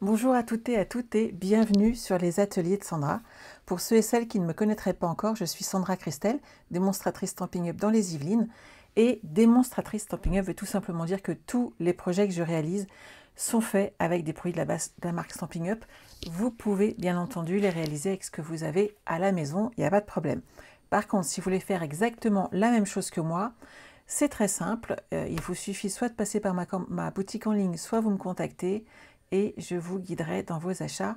Bonjour à toutes et bienvenue sur les ateliers de Sandra. Pour ceux et celles qui ne me connaîtraient pas encore, je suis Sandra Christelle, démonstratrice Stampin' Up dans les Yvelines. Et démonstratrice Stampin' Up veut tout simplement dire que tous les projets que je réalise sont faits avec des produits de la marque Stampin' Up. Vous pouvez bien entendu les réaliser avec ce que vous avez à la maison, il n'y a pas de problème. Par contre, si vous voulez faire exactement la même chose que moi, c'est très simple. Il vous suffit soit de passer par ma boutique en ligne, soit vous me contactez et je vous guiderai dans vos achats.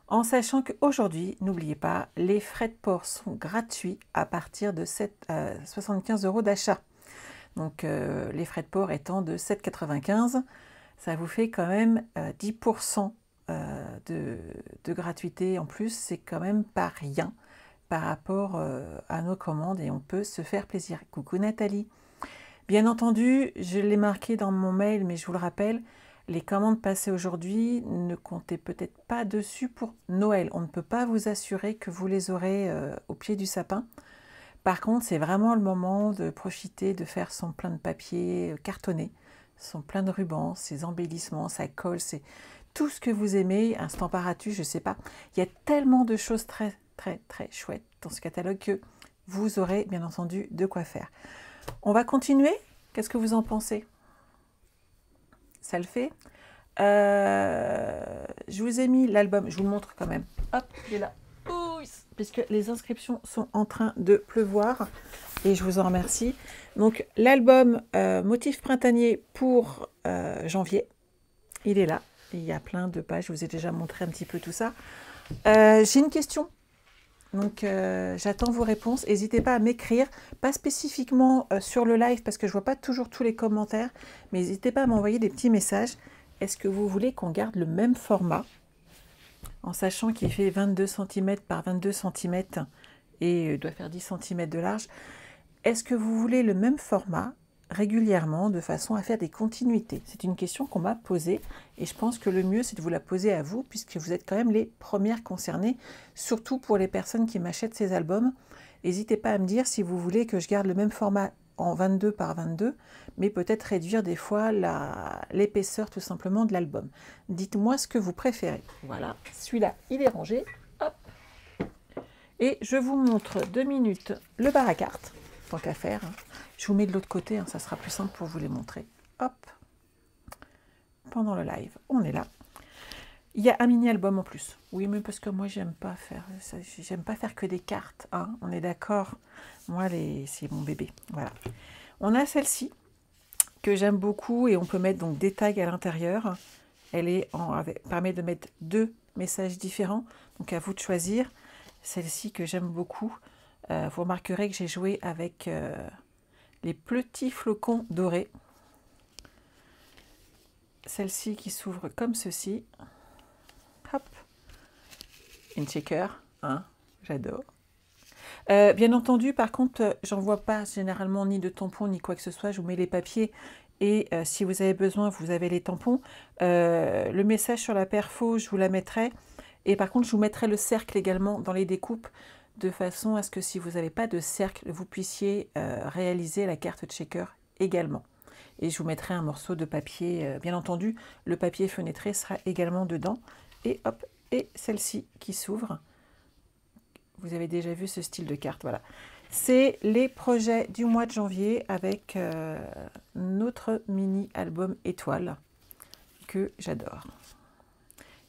En sachant qu'aujourd'hui, n'oubliez pas, les frais de port sont gratuits à partir de 75 € d'achat. Donc les frais de port étant de 7,95 €, ça vous fait quand même 10% de gratuité en plus. C'est quand même pas rien par rapport à nos commandes et on peut se faire plaisir. Coucou Nathalie. Bien entendu, je l'ai marqué dans mon mail, mais je vous le rappelle, les commandes passées aujourd'hui, ne comptez peut-être pas dessus pour Noël. On ne peut pas vous assurer que vous les aurez au pied du sapin. Par contre, c'est vraiment le moment de profiter de faire son plein de papier cartonné, son plein de rubans, ses embellissements, sa colle, c'est tout ce que vous aimez, un stamparatus, je ne sais pas. Il y a tellement de choses très chouettes dans ce catalogue que vous aurez bien entendu de quoi faire. On va continuer. Qu'est-ce que vous en pensez? Ça le fait. Je vous ai mis l'album, je vous le montre quand même. Hop, il est là. Puisque les inscriptions sont en train de pleuvoir et je vous en remercie. Donc l'album motif printanier pour janvier, il est là. Il y a plein de pages, je vous ai déjà montré un petit peu tout ça. J'ai une question. Donc j'attends vos réponses, n'hésitez pas à m'écrire, pas spécifiquement sur le live parce que je ne vois pas toujours tous les commentaires, mais n'hésitez pas à m'envoyer des petits messages. Est-ce que vous voulez qu'on garde le même format, en sachant qu'il fait 22 cm par 22 cm et doit faire 10 cm de large? Est-ce que vous voulez le même format régulièrement de façon à faire des continuités? C'est une question qu'on m'a posée et je pense que le mieux c'est de vous la poser à vous puisque vous êtes quand même les premières concernées, surtout pour les personnes qui m'achètent ces albums. N'hésitez pas à me dire si vous voulez que je garde le même format en 22 par 22, mais peut-être réduire des fois l'épaisseur tout simplement de l'album. Dites-moi ce que vous préférez. Voilà, celui-là il est rangé. Hop. Et je vous montre 2 minutes le bar à cartes, tant qu'à faire. Je vous mets de l'autre côté, ça sera plus simple pour vous les montrer. Hop, pendant le live, on est là. Il y a un mini-album en plus. Oui, mais parce que moi, j'aime pas faire que des cartes. Hein, on est d'accord. Moi, c'est mon bébé. Voilà. On a celle-ci que j'aime beaucoup et on peut mettre donc des tags à l'intérieur. Elle permet de mettre 2 messages différents. Donc à vous de choisir. Celle-ci que j'aime beaucoup. Vous remarquerez que j'ai joué avec les petits flocons dorés. Celle-ci qui s'ouvre comme ceci. Hop. Une shaker, hein, j'adore. Bien entendu, par contre, j'envoie pas généralement ni de tampons ni quoi que ce soit. Je vous mets les papiers et si vous avez besoin, vous avez les tampons. Le message sur la perfo, je vous la mettrai. Et par contre, je vous mettrai le cercle également dans les découpes de façon à ce que si vous n'avez pas de cercle, vous puissiez réaliser la carte de shaker également. Et je vous mettrai un morceau de papier, bien entendu, le papier fenêtré sera également dedans. Et hop, et celle-ci qui s'ouvre. Vous avez déjà vu ce style de carte, voilà. C'est les projets du mois de janvier avec notre mini-album étoile que j'adore.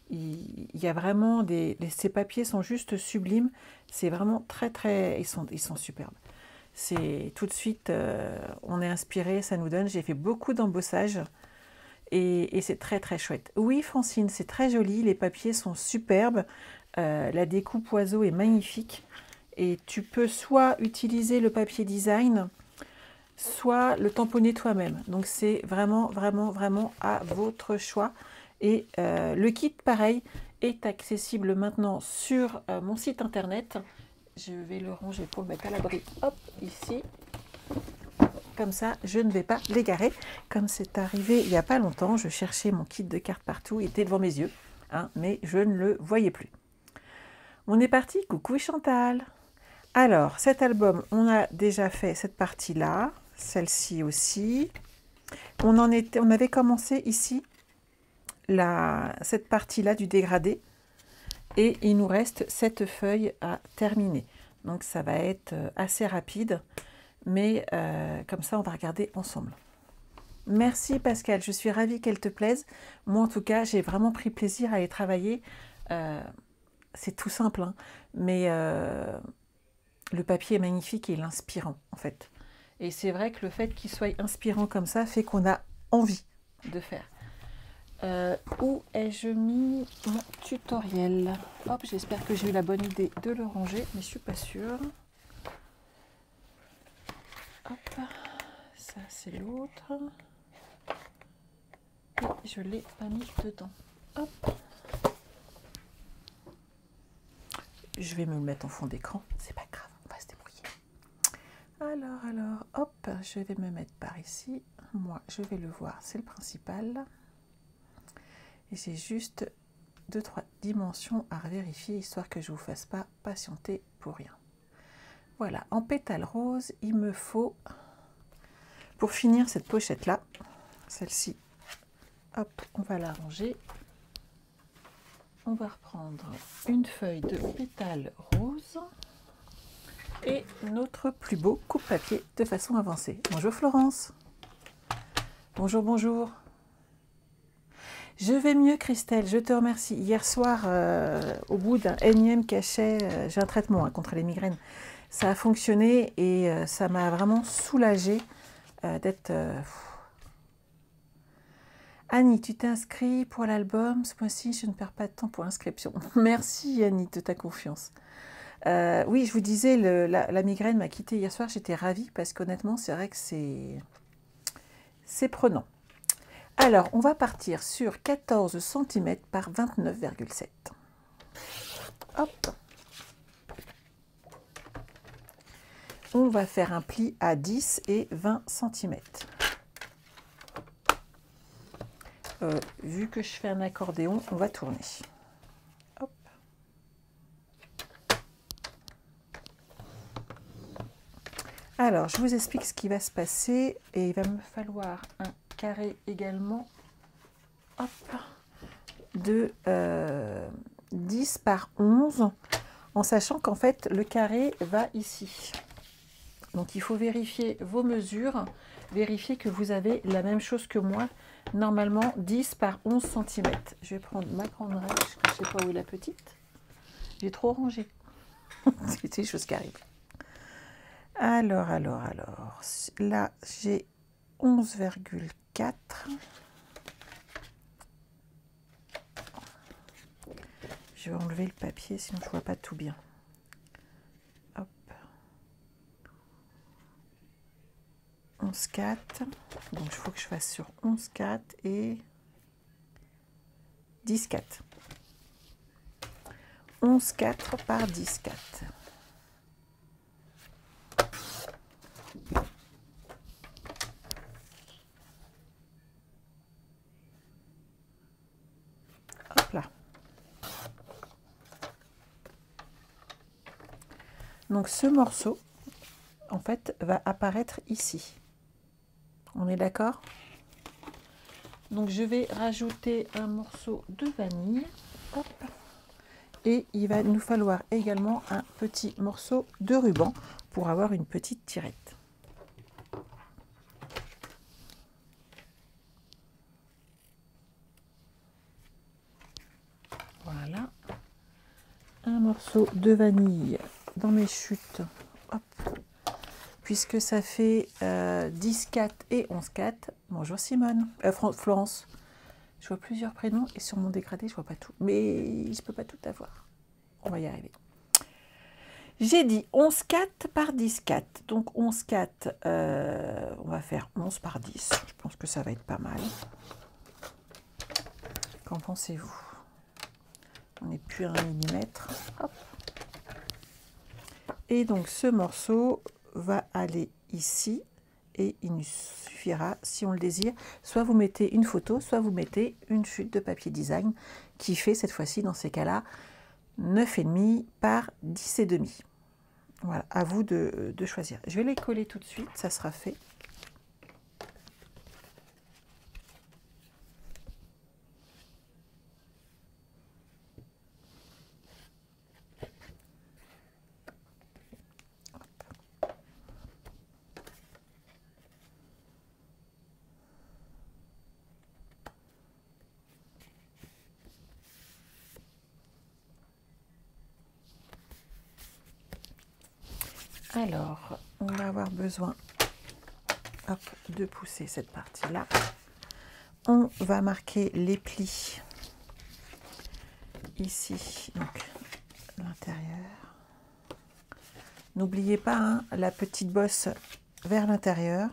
Il y a vraiment ces papiers sont juste sublimes. C'est vraiment ils sont superbes. C'est tout de suite, on est inspiré, ça nous donne. J'ai fait beaucoup d'embossage et c'est très chouette. Oui, Francine, c'est très joli. Les papiers sont superbes. La découpe oiseau est magnifique. Et tu peux soit utiliser le papier design, soit le tamponner toi-même. Donc c'est vraiment à votre choix. Et le kit, pareil, est accessible maintenant sur mon site internet. Je vais le ranger pour le mettre à l'abri. Hop, ici. Comme ça, je ne vais pas l'égarer. Comme c'est arrivé il n'y a pas longtemps, je cherchais mon kit de cartes partout, il était devant mes yeux, hein, mais je ne le voyais plus. On est parti, coucou Chantal. Alors, cet album, on a déjà fait cette partie-là, celle-ci aussi. On avait commencé ici cette partie-là du dégradé. Et il nous reste cette feuille à terminer. Donc ça va être assez rapide, mais comme ça on va regarder ensemble. Merci Pascal, je suis ravie qu'elle te plaise. Moi en tout cas, j'ai vraiment pris plaisir à les travailler. C'est tout simple, hein, mais le papier est magnifique et il est inspirant en fait. Et c'est vrai que le fait qu'il soit inspirant comme ça fait qu'on a envie de faire. Où ai-je mis mon tutoriel? Hop, j'espère que j'ai eu la bonne idée de le ranger, mais je suis pas sûre. Hop, ça c'est l'autre. Et je l'ai pas mis dedans. Hop. Je vais me le mettre en fond d'écran, c'est pas grave, on va se débrouiller. Alors, hop, je vais me mettre par ici. Moi, je vais le voir, c'est le principal. Et j'ai juste 2-3 dimensions à vérifier, histoire que je ne vous fasse pas patienter pour rien. Voilà, en pétale rose, il me faut, pour finir cette pochette-là, celle-ci, hop, on va la ranger. On va reprendre une feuille de pétale rose et notre plus beau coupe-papier de façon avancée. Bonjour Florence. Bonjour, bonjour. Je vais mieux Christelle, je te remercie. Hier soir, au bout d'un énième cachet, j'ai un traitement contre les migraines. Ça a fonctionné et ça m'a vraiment soulagée d'être... Annie, tu t'es inscrit pour l'album. Ce mois-ci, je ne perds pas de temps pour l'inscription. Merci Annie de ta confiance. Oui, je vous disais, la migraine m'a quittée hier soir. J'étais ravie parce qu'honnêtement, c'est vrai que c'est prenant. Alors, on va partir sur 14 cm par 29,7. Hop. On va faire un pli à 10 et 20 cm. Vu que je fais un accordéon, on va tourner. Hop. Alors, je vous explique ce qui va se passer et il va me falloir un carré également, hop, de 10 par 11, en sachant qu'en fait, le carré va ici. Donc, il faut vérifier vos mesures, vérifier que vous avez la même chose que moi, normalement 10 par 11 cm. Je vais prendre ma grande règle, je ne sais pas où est la petite. J'ai trop rangé. C'est des choses qui arrivent. Alors, là, j'ai 11,4. Je vais enlever le papier, sinon je ne vois pas tout bien. Hop. 11,4. Donc, il faut que je fasse sur 11,4 et 10,4. 11,4 par 10,4. Hop là. Donc ce morceau, en fait, va apparaître ici. On est d'accord? Donc je vais rajouter un morceau de vanille. Hop. Et il va nous falloir également un petit morceau de ruban pour avoir une petite tirette. Voilà. Un morceau de vanille dans mes chutes. Hop. Puisque ça fait 10,4 et 11,4. Bonjour Simone. Florence. Je vois plusieurs prénoms et sur mon dégradé, je vois pas tout. Mais je peux pas tout avoir. On va y arriver. J'ai dit 11,4 par 10,4. Donc 11,4, on va faire 11 par 10. Je pense que ça va être pas mal. Qu'en pensez-vous? On n'est plus à 1 mm. Hop. Et donc ce morceau va aller ici. Et il nous suffira, si on le désire, soit vous mettez une photo, soit vous mettez une chute de papier design qui fait cette fois-ci, dans ces cas-là, 9,5 par 10,5. Voilà, à vous de choisir. Je vais les coller tout de suite, ça sera fait. Alors, on va avoir besoin de pousser cette partie-là. On va marquer les plis ici, donc l'intérieur. N'oubliez pas hein, la petite bosse vers l'intérieur.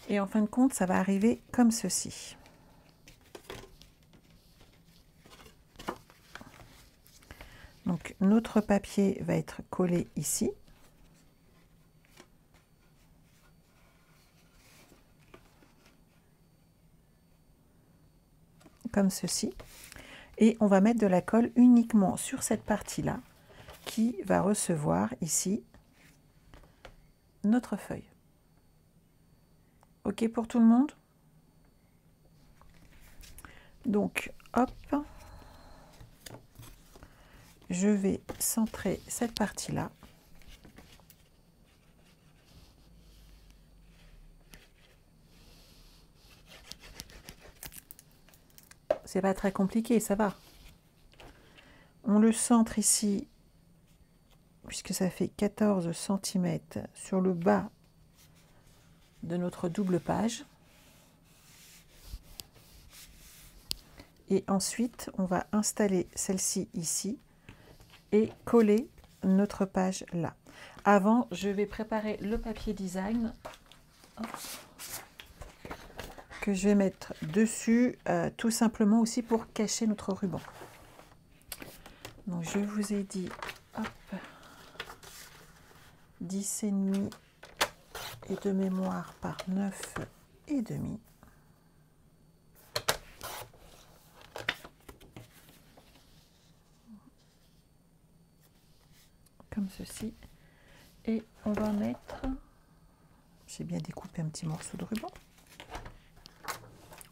Et en fin de compte, ça va arriver comme ceci. Donc notre papier va être collé ici. Comme ceci. Et on va mettre de la colle uniquement sur cette partie-là qui va recevoir ici notre feuille. OK pour tout le monde? Donc, hop, je vais centrer cette partie-là. C'est pas très compliqué, ça va. On le centre ici, puisque ça fait 14 cm sur le bas de notre double page. Et ensuite, on va installer celle-ci ici et coller notre page là. Avant, je vais préparer le papier design que je vais mettre dessus, tout simplement aussi pour cacher notre ruban. Donc, je vous ai dit, hop, 10,5 et de mémoire par 9,5. Comme ceci. Et on va mettre, j'ai bien découpé un petit morceau de ruban.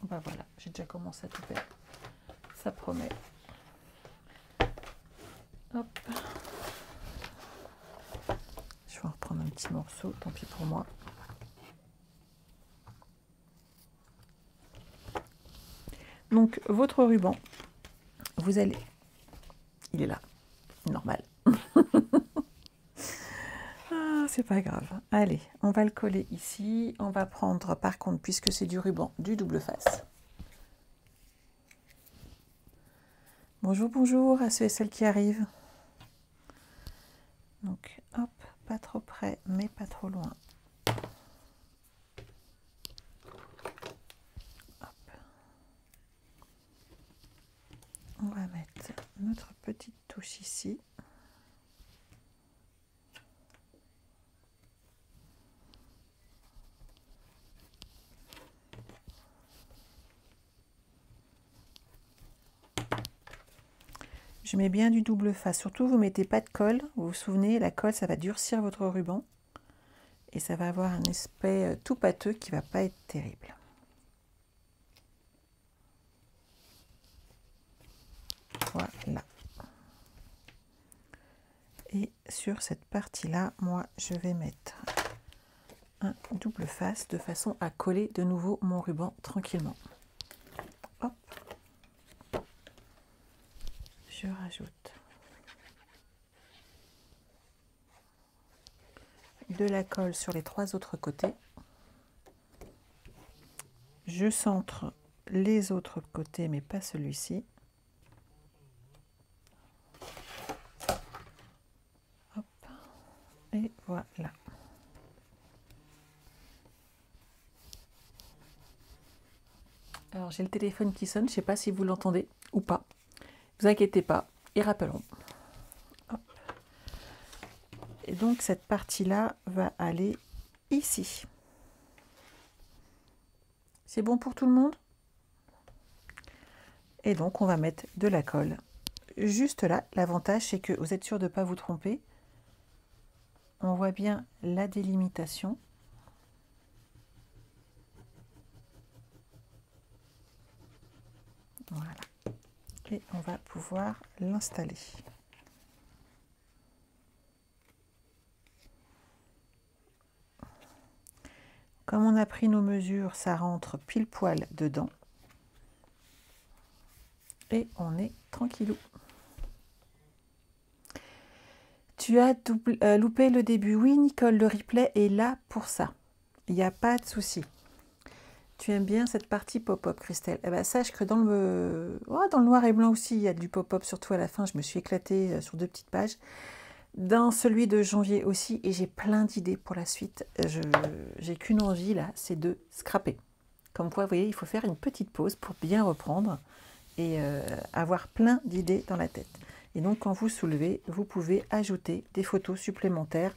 Ben voilà, j'ai déjà commencé à tout faire. Ça promet. Hop. Je vais en reprendre un petit morceau, tant pis pour moi. Donc votre ruban, vous allez, il est là, normal. Ah, c'est pas grave. Allez, on va le coller ici. On va prendre, par contre, puisque c'est du ruban, du double face. Bonjour, bonjour à ceux et celles qui arrivent. Donc, hop, pas trop près, mais pas trop loin. Hop. On va mettre notre petite touche ici. Je mets bien du double face. Surtout, vous ne mettez pas de colle. Vous vous souvenez, la colle, ça va durcir votre ruban. Et ça va avoir un aspect tout pâteux qui ne va pas être terrible. Voilà. Et sur cette partie-là, moi, je vais mettre un double face de façon à coller de nouveau mon ruban tranquillement. Hop. Je rajoute de la colle sur les 3 autres côtés. Je centre les autres côtés, mais pas celui-ci. Hop. Et voilà. Alors j'ai le téléphone qui sonne, je ne sais pas si vous l'entendez ou pas. Ne vous inquiétez pas, et rappelons. Hop. Et donc cette partie-là va aller ici. C'est bon pour tout le monde? Et donc on va mettre de la colle juste là. L'avantage c'est que vous êtes sûr de ne pas vous tromper. On voit bien la délimitation. Voilà. Et on va pouvoir l'installer. Comme on a pris nos mesures, ça rentre pile poil dedans. Et on est tranquillou. Tu as loupé le début. Oui, Nicole, le replay est là pour ça. Il n'y a pas de souci. Tu aimes bien cette partie pop-up, Christelle. Eh ben, sache que dans le noir et blanc aussi, il y a du pop-up, surtout à la fin. Je me suis éclatée sur 2 petites pages. Dans celui de janvier aussi, et j'ai plein d'idées pour la suite. J'ai qu'une envie, là, c'est de scraper. Comme quoi, vous voyez, il faut faire une petite pause pour bien reprendre et avoir plein d'idées dans la tête. Et donc, quand vous soulevez, vous pouvez ajouter des photos supplémentaires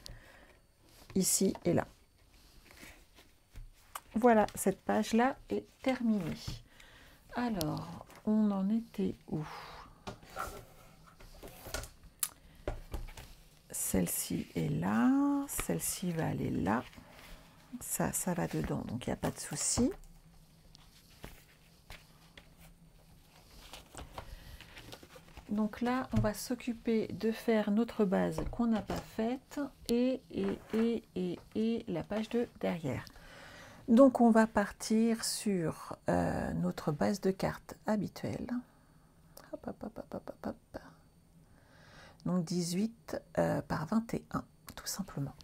ici et là. Voilà, cette page-là est terminée. Alors, on en était où? Celle-ci est là, celle-ci va aller là. Ça va dedans, donc il n'y a pas de souci. Donc là, on va s'occuper de faire notre base qu'on n'a pas faite et la page de derrière. Donc on va partir sur notre base de cartes habituelle. Hop, hop, hop, hop, hop, hop. Donc 18 par 21, tout simplement.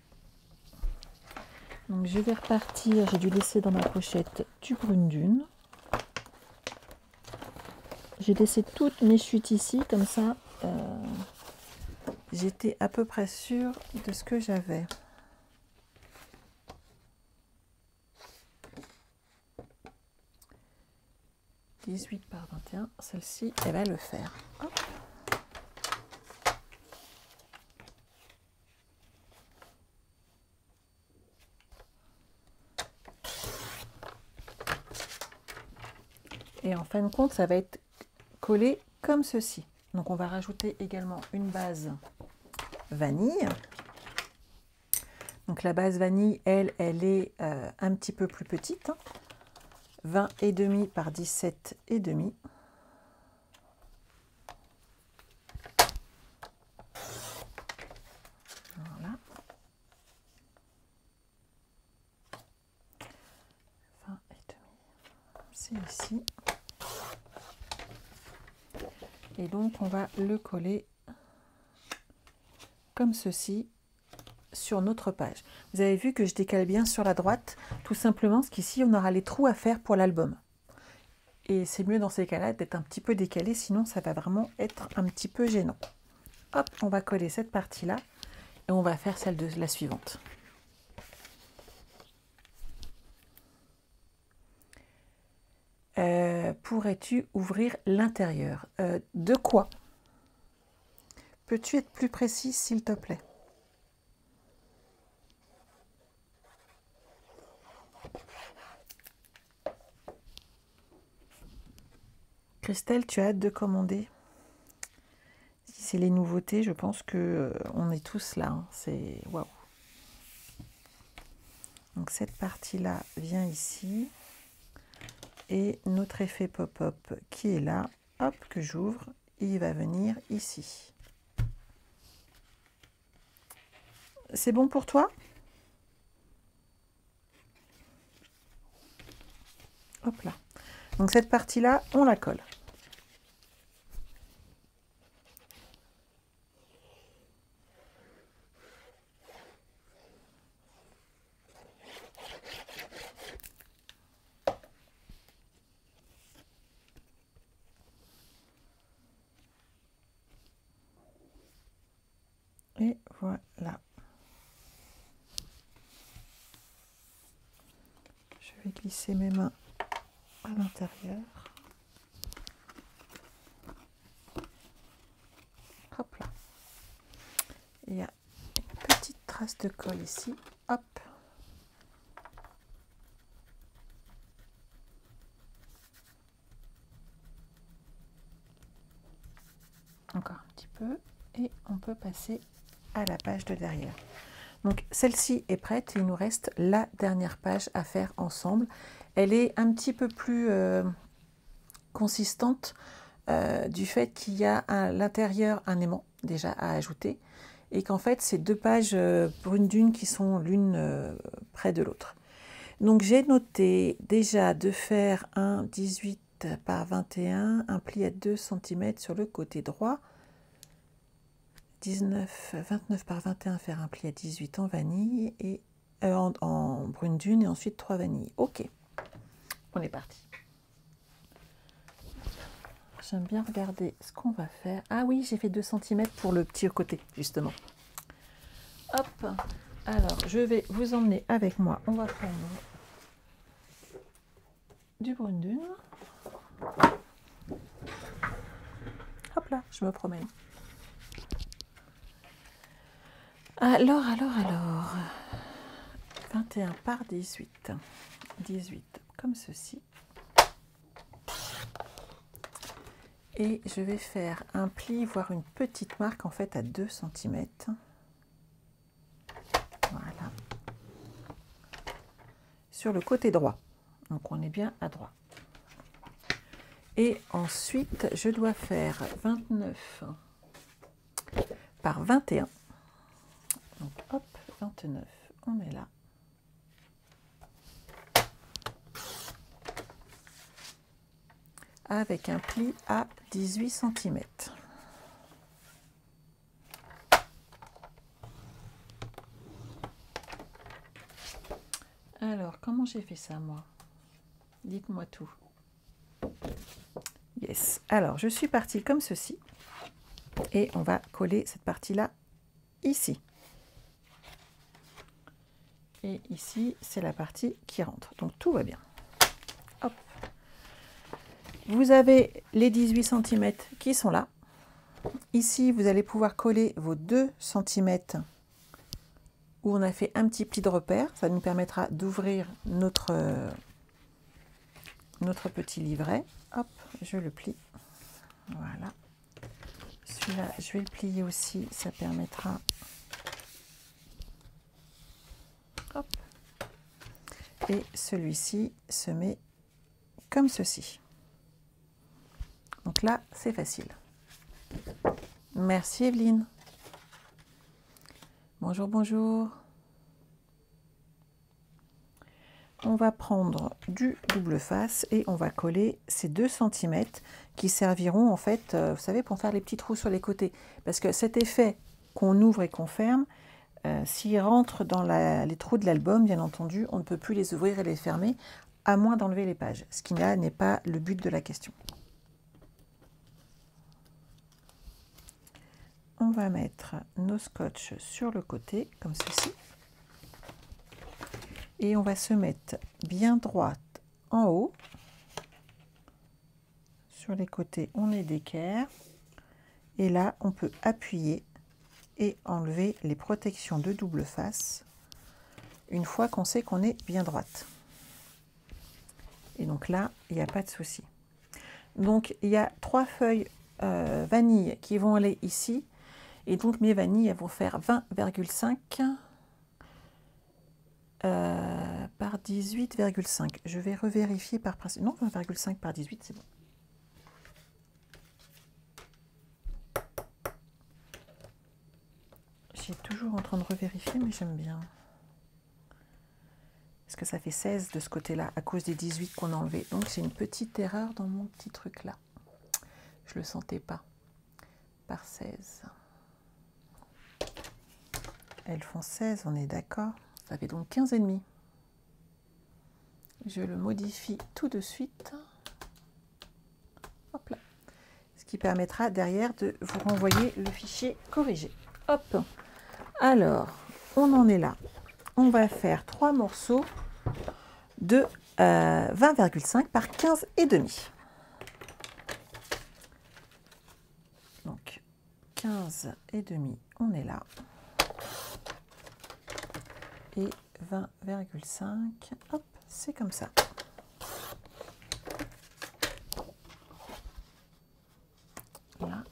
Donc je vais repartir, j'ai dû laisser dans ma pochette du brune dune. J'ai laissé toutes mes chutes ici, comme ça, j'étais à peu près sûre de ce que j'avais. « 18 par 21 », celle-ci, elle va le faire. Hop. Et en fin de compte, ça va être collé comme ceci. Donc on va rajouter également une base vanille. Donc la base vanille, elle est un petit peu plus petite, hein. 20,5 par 17,5. Voilà. 20,5. C'est ici. Et donc on va le coller comme ceci sur notre page. Vous avez vu que je décale bien sur la droite, tout simplement parce qu'ici on aura les trous à faire pour l'album. Et c'est mieux dans ces cas-là d'être un petit peu décalé, sinon ça va vraiment être un petit peu gênant. Hop, on va coller cette partie-là et on va faire celle de la suivante. Pourrais-tu ouvrir l'intérieur? De quoi? Peux-tu être plus précis, s'il te plaît? Christelle, tu as hâte de commander? Si c'est les nouveautés, je pense que on est tous là. Hein. C'est waouh. Donc cette partie-là vient ici. Et notre effet pop-up qui est là, hop, que j'ouvre, il va venir ici. C'est bon pour toi? Hop là. Donc cette partie-là, on la colle. Et voilà. Je vais glisser mes mains à l'intérieur. Hop là. Il y a une petite trace de colle ici. Hop. Encore un petit peu. Et on peut passer à la page de derrière. Donc celle-ci est prête et il nous reste la dernière page à faire ensemble. Elle est un petit peu plus consistante du fait qu'il y a à l'intérieur un aimant déjà à ajouter et qu'en fait c'est 2 pages brune dune qui sont l'une près de l'autre. Donc j'ai noté déjà de faire un 18 par 21, un pli à 2 cm sur le côté droit 29 par 21, faire un pli à 18 en vanille et en brune dune et ensuite 3 vanilles. Ok, on est parti. J'aime bien regarder ce qu'on va faire. Ah oui, j'ai fait 2 cm pour le petit côté, justement. Hop, alors je vais vous emmener avec moi. On va prendre du brune dune. Hop là, je me promène. Alors, 21 par 18. 18 comme ceci. Et je vais faire un pli, voire une petite marque en fait à 2 cm. Voilà. Sur le côté droit. Donc on est bien à droite. Et ensuite, je dois faire 29 par 21. Donc hop, 29, on est là. Avec un pli à 18 cm. Alors, comment j'ai fait ça, moi? Dites-moi tout. Yes. Alors, je suis partie comme ceci. Et on va coller cette partie-là ici. Et ici, c'est la partie qui rentre. Donc, tout va bien. Hop. Vous avez les 18 cm qui sont là. Ici, vous allez pouvoir coller vos 2 cm où on a fait un petit pli de repère. Ça nous permettra d'ouvrir notre petit livret. Hop, je le plie. Voilà. Celui-là, je vais le plier aussi. Ça permettra... Hop. Et celui-ci se met comme ceci. Donc là, c'est facile. Merci Evelyne. Bonjour, bonjour. On va prendre du double face et on va coller ces 2 cm qui serviront en fait, vous savez, pour faire les petits trous sur les côtés. Parce que cet effet qu'on ouvre et qu'on ferme, s'il rentre dans les trous de l'album, bien entendu, on ne peut plus les ouvrir et les fermer, à moins d'enlever les pages. Ce qui là n'est pas le but de la question. On va mettre nos scotch sur le côté, comme ceci. Et on va se mettre bien droite en haut. Sur les côtés, on est d'équerre. Et là, on peut appuyer et enlever les protections de double face une fois qu'on sait qu'on est bien droite. Et donc là, il n'y a pas de souci. Donc, il y a 3 feuilles vanille qui vont aller ici. Et donc, mes vanilles, elles vont faire 20,5 par 18,5. Je vais revérifier par principe. Non, 20,5 par 18, c'est bon. J'ai toujours en train de revérifier, mais j'aime bien. Parce que ça fait 16 de ce côté-là, à cause des 18 qu'on a enlevés. Donc, j'ai une petite erreur dans mon petit truc là. Je le sentais pas. Par 16. Elles font 16, on est d'accord. Ça fait donc 15,5. Je le modifie tout de suite. Hop là. Ce qui permettra derrière de vous renvoyer le fichier corrigé. Hop. Alors, on en est là. On va faire 3 morceaux de 20,5 par 15,5. Donc, 15,5, on est là. Et 20,5, hop, c'est comme ça. Là.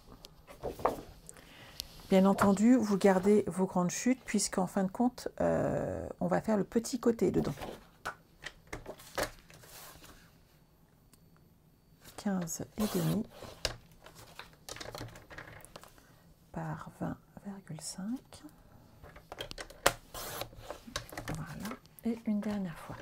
Bien entendu, vous gardez vos grandes chutes puisqu'en fin de compte, on va faire le petit côté dedans. 15,5 par 20,5. Voilà. Et une dernière fois.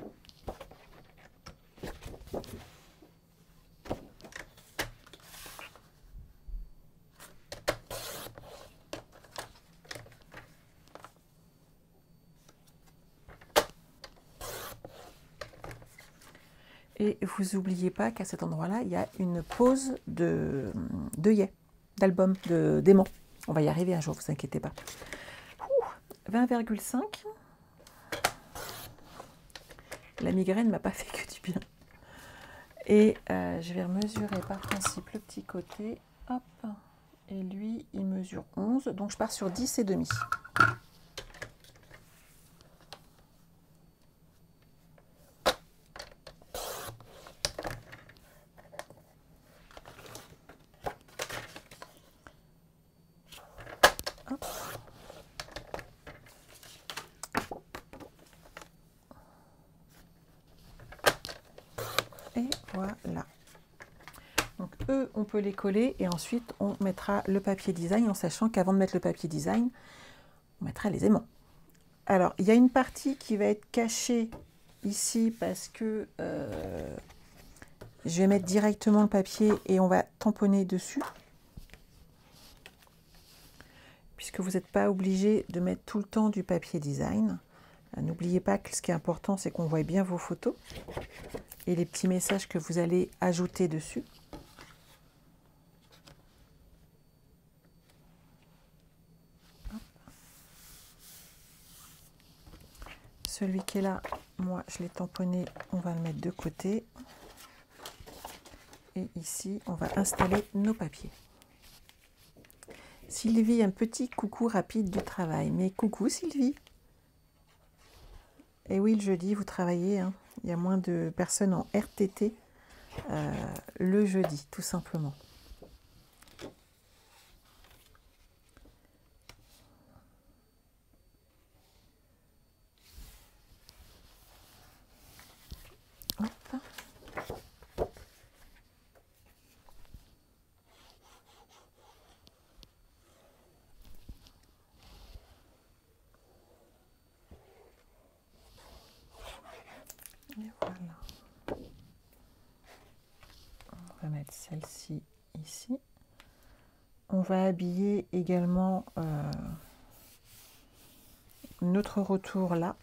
Et vous n'oubliez pas qu'à cet endroit-là, il y a une pause d'œillet, d'album, d'aimant. On va y arriver un jour, vous inquiétez pas. 20,5. La migraine ne m'a pas fait que du bien. Et je vais mesurer par principe le petit côté. Hop. Et lui, il mesure 11. Donc je pars sur 10 et demi. Et voilà. Donc eux, on peut les coller et ensuite on mettra le papier design en sachant qu'avant de mettre le papier design, on mettra les aimants. Alors, il y a une partie qui va être cachée ici parce que je vais mettre directement le papier et on va tamponner dessus. Puisque vous n'êtes pas obligé de mettre tout le temps du papier design. N'oubliez pas que ce qui est important, c'est qu'on voit bien vos photos et les petits messages que vous allez ajouter dessus. Celui qui est là, moi je l'ai tamponné, on va le mettre de côté. Et ici, on va installer nos papiers. Sylvie, un petit coucou rapide du travail. Mais coucou Sylvie. Et oui, le jeudi, vous travaillez. Hein. Il y a moins de personnes en RTT le jeudi, tout simplement. Hop. Et voilà. On va mettre celle-ci ici. On va habiller également notre retour là.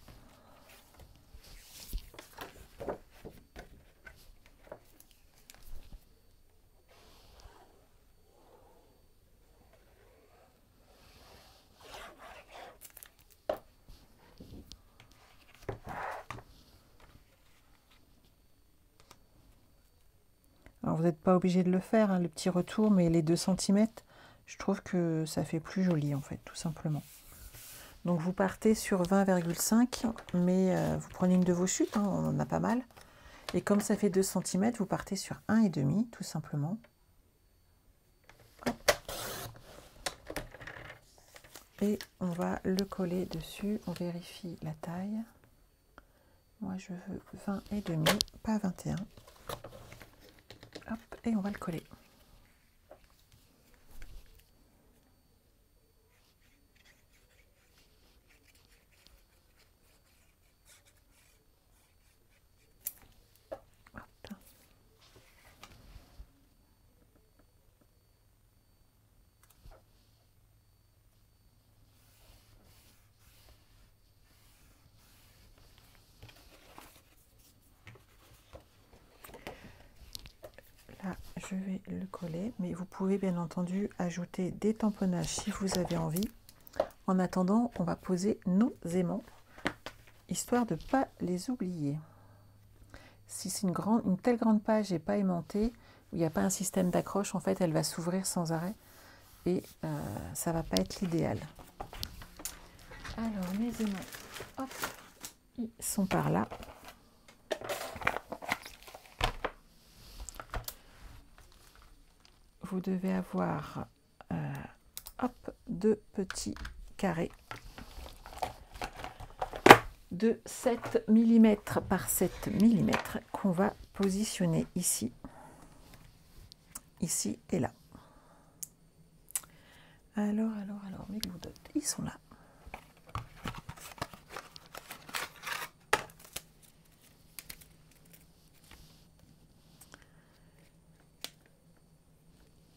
Alors vous n'êtes pas obligé de le faire, hein, le petit retour, mais les 2 cm, je trouve que ça fait plus joli en fait, tout simplement. Donc vous partez sur 20,5, mais vous prenez une de vos chutes, hein, on en a pas mal. Et comme ça fait 2 cm, vous partez sur 1,5, tout simplement. Hop. Et on va le coller dessus, on vérifie la taille. Moi je veux 20,5, pas 21. Hop, et on va le coller. Hop. Là, je vais le coller, mais vous pouvez bien entendu ajouter des tamponnages si vous avez envie. En attendant, on va poser nos aimants, histoire de ne pas les oublier. Si c'est une telle grande page et pas aimantée, où il n'y a pas un système d'accroche, en fait, elle va s'ouvrir sans arrêt et ça ne va pas être l'idéal. Alors, mes aimants, hop, ils sont par là. Vous devez avoir hop, 2 petits carrés de 7 mm par 7 mm qu'on va positionner ici, ici et là. Alors, mes goudottes, ils sont là.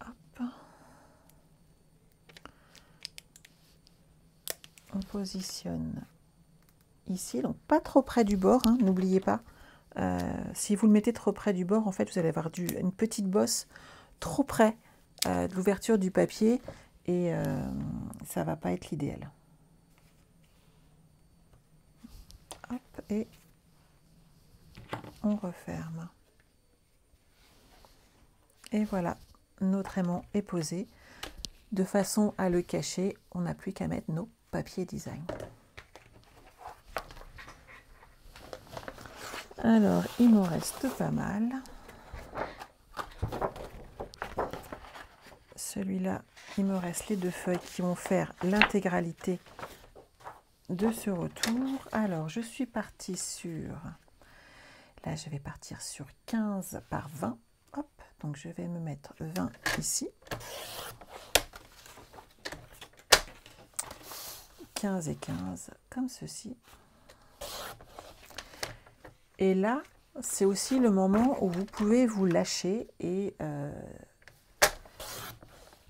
Hop. On positionne ici, donc pas trop près du bord, hein, n'oubliez pas, Si vous le mettez trop près du bord, en fait, vous allez avoir une petite bosse trop près de l'ouverture du papier et ça va pas être l'idéal. Hop, et on referme. Et voilà, notre aimant est posé. De façon à le cacher, on n'a plus qu'à mettre nos papiers design. Alors, il m'en reste pas mal. Celui-là, il me reste les 2 feuilles qui vont faire l'intégralité de ce retour. Alors, je suis partie sur... Là, je vais partir sur 15 par 20. Hop, donc je vais me mettre 20 ici. 15 et 15, comme ceci. Et là, c'est aussi le moment où vous pouvez vous lâcher et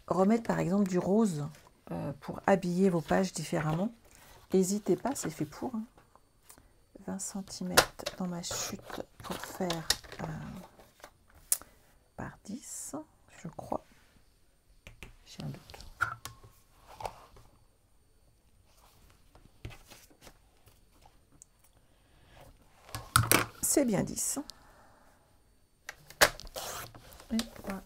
remettre par exemple du rose pour habiller vos pages différemment. N'hésitez pas, c'est fait pour. 20 cm dans ma chute pour faire par 10, je crois. J'ai un doute. C'est bien 10. Et voilà.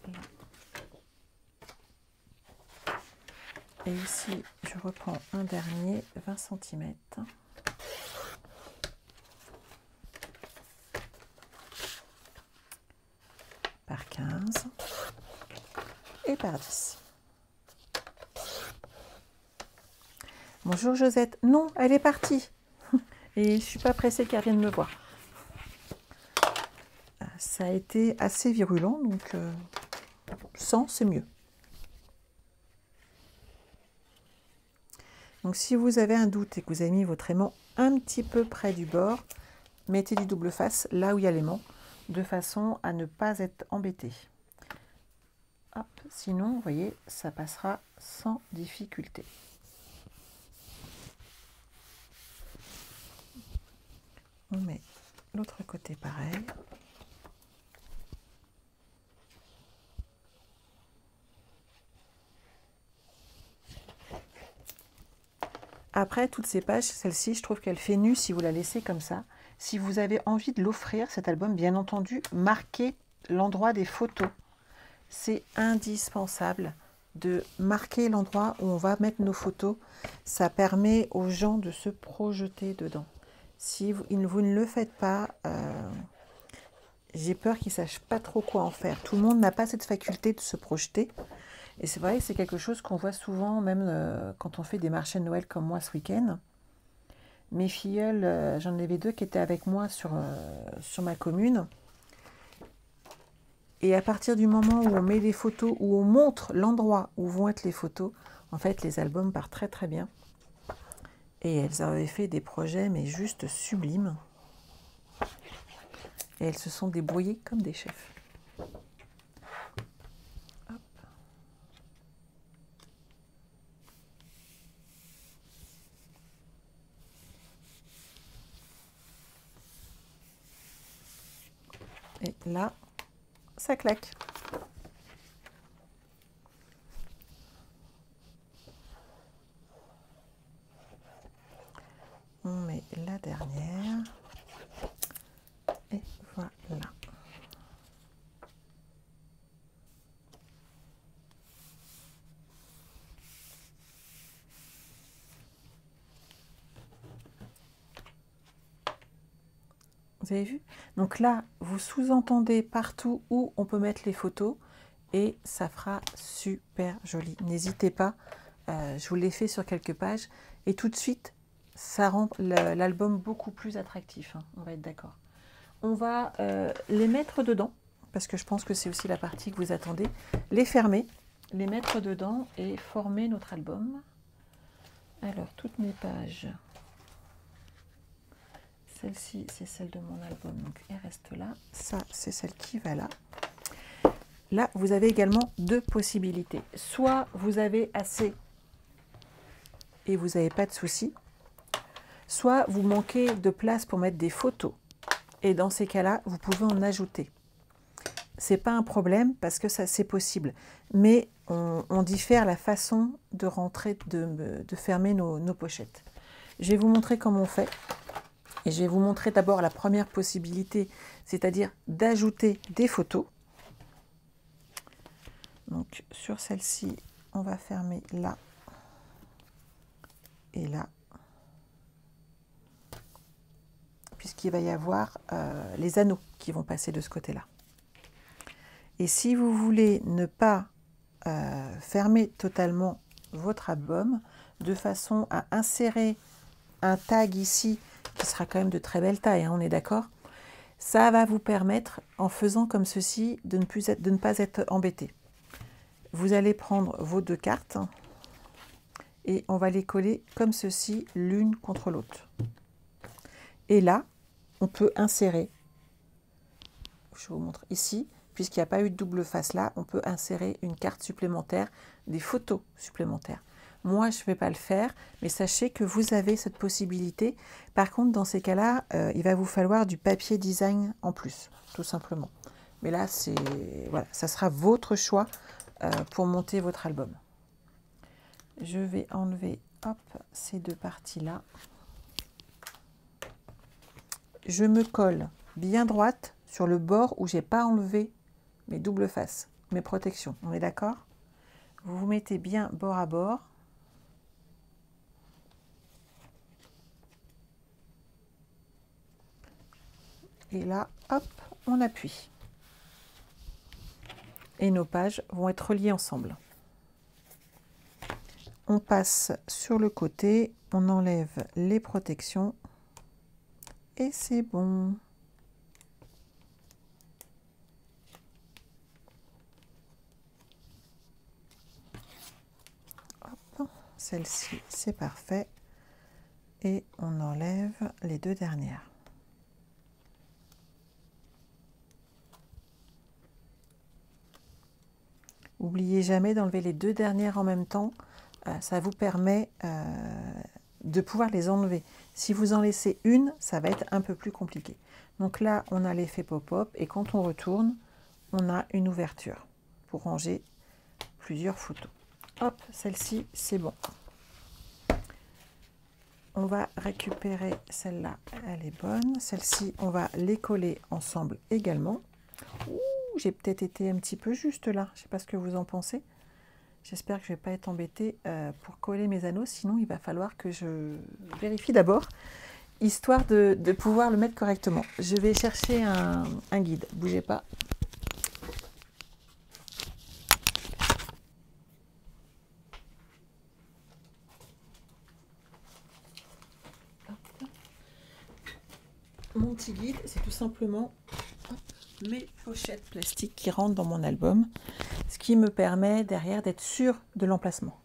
Et ici, je reprends un dernier 20 cm. Par 15 et par 10. Bonjour Josette. Non, elle est partie. Et je ne suis pas pressée qu'elle vienne me voir. Ça a été assez virulent, donc sans, c'est mieux. Donc si vous avez un doute et que vous avez mis votre aimant un petit peu près du bord, mettez du double face là où il y a l'aimant, de façon à ne pas être embêté. Hop, sinon, vous voyez, ça passera sans difficulté. On met l'autre côté pareil. Après, toutes ces pages, celle-ci, je trouve qu'elle fait nue si vous la laissez comme ça. Si vous avez envie de l'offrir, cet album, bien entendu, marquez l'endroit des photos. C'est indispensable de marquer l'endroit où on va mettre nos photos. Ça permet aux gens de se projeter dedans. Si vous ne le faites pas, j'ai peur qu'ils ne sachent pas trop quoi en faire. Tout le monde n'a pas cette faculté de se projeter. Et c'est vrai que c'est quelque chose qu'on voit souvent, même quand on fait des marchés de Noël comme moi ce week-end. Mes filleuls, j'en avais 2 qui étaient avec moi sur ma commune. Et à partir du moment où on met les photos, où on montre l'endroit où vont être les photos, en fait, les albums partent très très bien. Et elles avaient fait des projets, mais juste sublimes. Et elles se sont débrouillées comme des chefs. Hop. Et là, ça claque. On met la dernière. Et voilà. Vous avez vu? Donc là, vous sous-entendez partout où on peut mettre les photos et ça fera super joli. N'hésitez pas, je vous l'ai fait sur quelques pages et tout de suite, ça rend l'album beaucoup plus attractif, hein, on va être d'accord. On va les mettre dedans, parce que je pense que c'est aussi la partie que vous attendez, les fermer, les mettre dedans et former notre album. Alors, toutes mes pages... Celle-ci, c'est celle de mon album, donc elle reste là. Ça, c'est celle qui va là. Là, vous avez également 2 possibilités. Soit vous avez assez et vous n'avez pas de souci. Soit vous manquez de place pour mettre des photos. Et dans ces cas-là, vous pouvez en ajouter. C'est pas un problème parce que ça c'est possible. Mais on diffère la façon de rentrer, de fermer nos pochettes. Je vais vous montrer comment on fait. Et je vais vous montrer d'abord la première possibilité, c'est-à-dire d'ajouter des photos. Donc sur celle-ci, on va fermer là et là, puisqu'il va y avoir les anneaux qui vont passer de ce côté-là. Et si vous voulez ne pas fermer totalement votre album, de façon à insérer un tag ici, qui sera quand même de très belle taille, hein, on est d'accord? Ça va vous permettre, en faisant comme ceci, de ne pas être embêté. Vous allez prendre vos deux cartes et on va les coller comme ceci, l'une contre l'autre. Et là, on peut insérer, je vous montre ici, puisqu'il n'y a pas eu de double face là, on peut insérer une carte supplémentaire, des photos supplémentaires. Moi, je ne vais pas le faire, mais sachez que vous avez cette possibilité. Par contre, dans ces cas-là, il va vous falloir du papier design en plus, tout simplement. Mais là, voilà, ça sera votre choix pour monter votre album. Je vais enlever hop, ces deux parties-là. Je me colle bien droite sur le bord où je n'ai pas enlevé mes doubles faces, mes protections. On est d'accord? Vous vous mettez bien bord à bord. Et là, hop, on appuie. Et nos pages vont être reliées ensemble. On passe sur le côté, on enlève les protections et c'est bon. Celle-ci, c'est parfait. Et on enlève les deux dernières. N'oubliez jamais d'enlever les deux dernières en même temps. Ça vous permet de pouvoir les enlever. Si vous en laissez une, ça va être un peu plus compliqué. Donc là, on a l'effet pop-up et quand on retourne, on a une ouverture pour ranger plusieurs photos. Hop, celle-ci, c'est bon. On va récupérer celle-là, elle est bonne. Celle-ci, on va les coller ensemble également. J'ai peut-être été un petit peu juste là, je ne sais pas ce que vous en pensez. J'espère que je ne vais pas être embêtée pour coller mes anneaux, sinon il va falloir que je vérifie d'abord, histoire de pouvoir le mettre correctement. Je vais chercher un guide, bougez pas. Mon petit guide, c'est tout simplement mes pochettes plastiques qui rentrent dans mon album, ce qui me permet derrière d'être sûr de l'emplacement.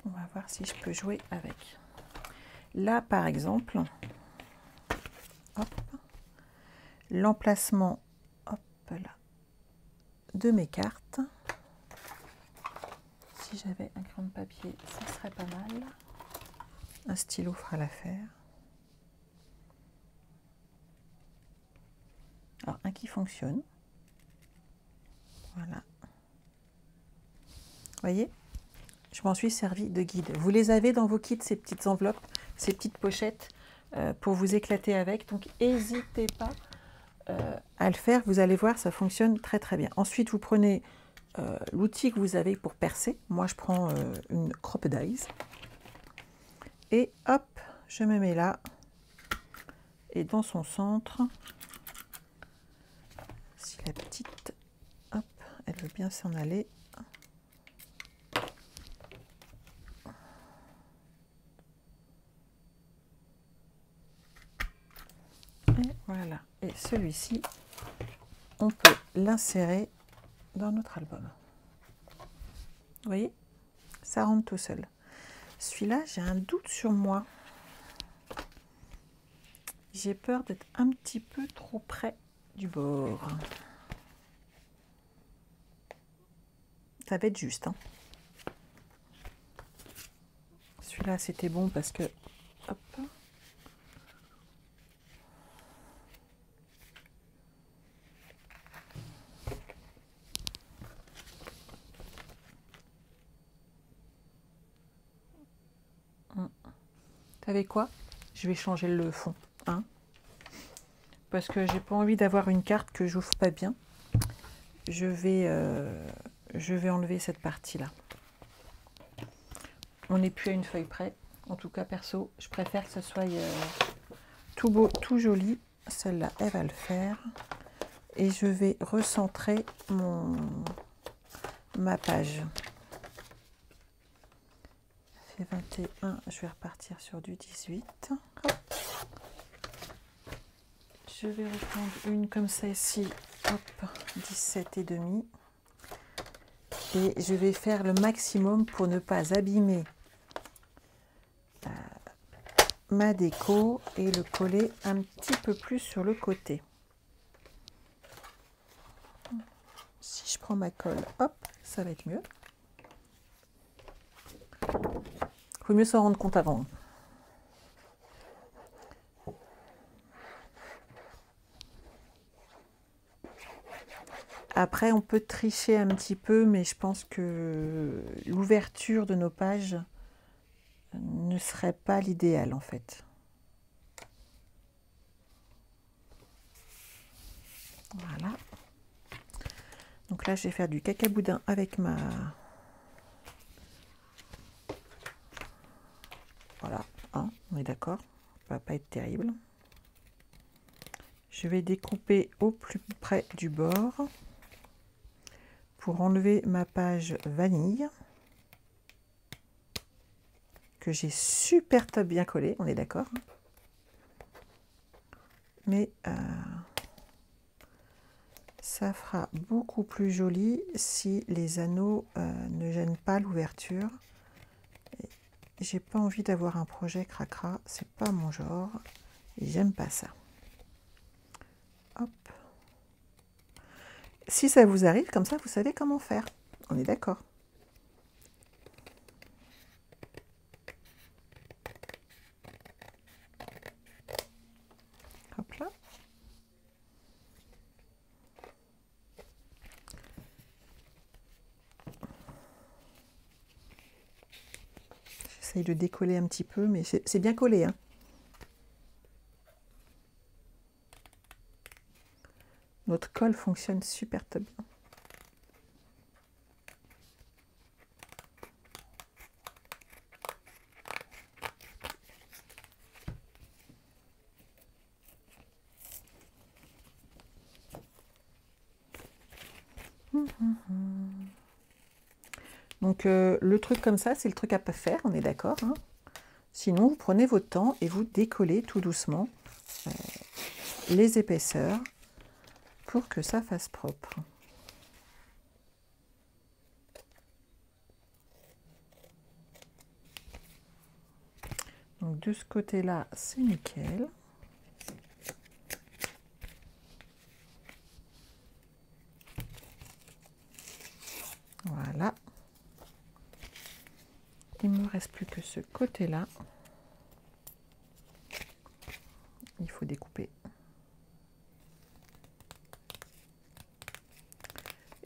On va voir si je peux jouer avec. Là, par exemple, l'emplacement de mes cartes. Si j'avais un crayon de papier, ça serait pas mal. Un stylo fera l'affaire. Alors, un qui fonctionne. Voilà. Vous voyez, je m'en suis servi de guide. Vous les avez dans vos kits, ces petites enveloppes, ces petites pochettes pour vous éclater avec. Donc, n'hésitez pas à le faire. Vous allez voir, ça fonctionne très très bien. Ensuite, vous prenez l'outil que vous avez pour percer. Moi, je prends une Crop-A-Dies. Et hop, je me mets là. Et dans son centre, si la petite, hop, elle veut bien s'en aller. Et voilà. Et celui-ci, on peut l'insérer dans notre album. Vous voyez, ça rentre tout seul. Celui-là, j'ai un doute sur moi. J'ai peur d'être un petit peu trop près du bord. Ça va être juste. Hein. Celui-là, c'était bon parce que... Hop. Vous savez quoi? Je vais changer le fond. Hein, parce que j'ai pas envie d'avoir une carte que j'ouvre pas bien. Je vais enlever cette partie-là. On n'est plus à une feuille près. En tout cas, perso, je préfère que ce soit tout beau, tout joli. Celle-là, elle va le faire. Et je vais recentrer ma page. Ça fait 21. Je vais repartir sur du 18. Hop. Je vais reprendre une comme ça ici. Hop, 17 et demi. Et je vais faire le maximum pour ne pas abîmer ma déco et le coller un petit peu plus sur le côté. Si je prends ma colle, hop, ça va être mieux. Il faut mieux s'en rendre compte avant. Après, on peut tricher un petit peu, mais je pense que l'ouverture de nos pages ne serait pas l'idéal en fait. Voilà. Donc là, je vais faire du cacaboudin avec ma... Voilà, hein, on est d'accord, ça va pas être terrible. Je vais découper au plus près du bord pour enlever ma page vanille que j'ai super top bien collée, on est d'accord. Mais ça fera beaucoup plus joli si les anneaux ne gênent pas l'ouverture. J'ai pas envie d'avoir un projet cracra, c'est pas mon genre et j'aime pas ça. Hop. Si ça vous arrive comme ça, vous savez comment faire. On est d'accord. Hop là. J'essaye de décoller un petit peu, mais c'est bien collé. Hein. Notre colle fonctionne super top bien. Donc le truc comme ça, c'est le truc à pas faire, on est d'accord. Hein. Sinon, vous prenez votre temps et vous décollez tout doucement les épaisseurs pour que ça fasse propre. Donc de ce côté-là, c'est nickel. Voilà. Il ne me reste plus que ce côté-là. Il faut découper.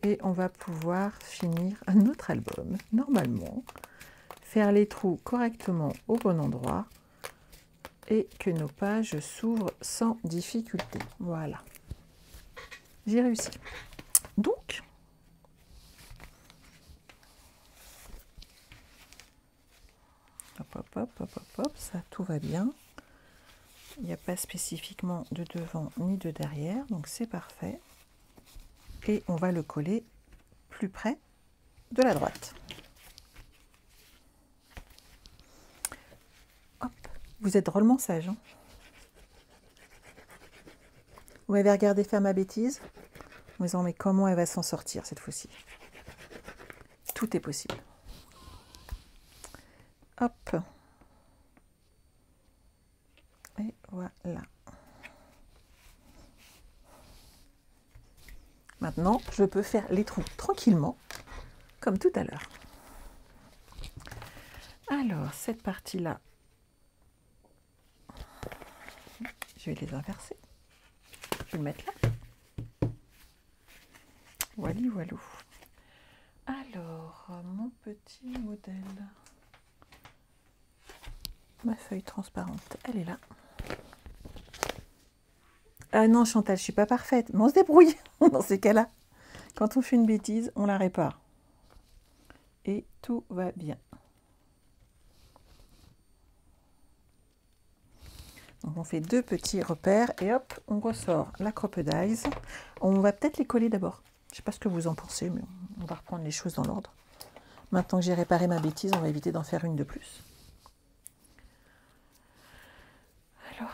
Et on va pouvoir finir notre album, normalement. Faire les trous correctement au bon endroit. Et que nos pages s'ouvrent sans difficulté. Voilà. J'ai réussi. Donc, hop, hop, hop, hop, hop, hop, ça tout va bien. Il n'y a pas spécifiquement de devant ni de derrière, donc c'est parfait. Et on va le coller plus près de la droite. Hop, vous êtes drôlement sage. Hein, vous m'avez regardé faire ma bêtise en me disant mais comment elle va s'en sortir cette fois-ci? Tout est possible. Hop. Et voilà. Maintenant, je peux faire les trous tranquillement, comme tout à l'heure. Alors, cette partie-là, je vais les inverser. Je vais le mettre là. Voilà, voilà. Alors, mon petit modèle. Ma feuille transparente, elle est là. Ah non, Chantal, je suis pas parfaite, mais on se débrouille dans ces cas-là. Quand on fait une bêtise, on la répare. Et tout va bien. Donc on fait 2 petits repères et hop, on ressort la Crocodiles. On va peut-être les coller d'abord. Je ne sais pas ce que vous en pensez, mais on va reprendre les choses dans l'ordre. Maintenant que j'ai réparé ma bêtise, on va éviter d'en faire une de plus.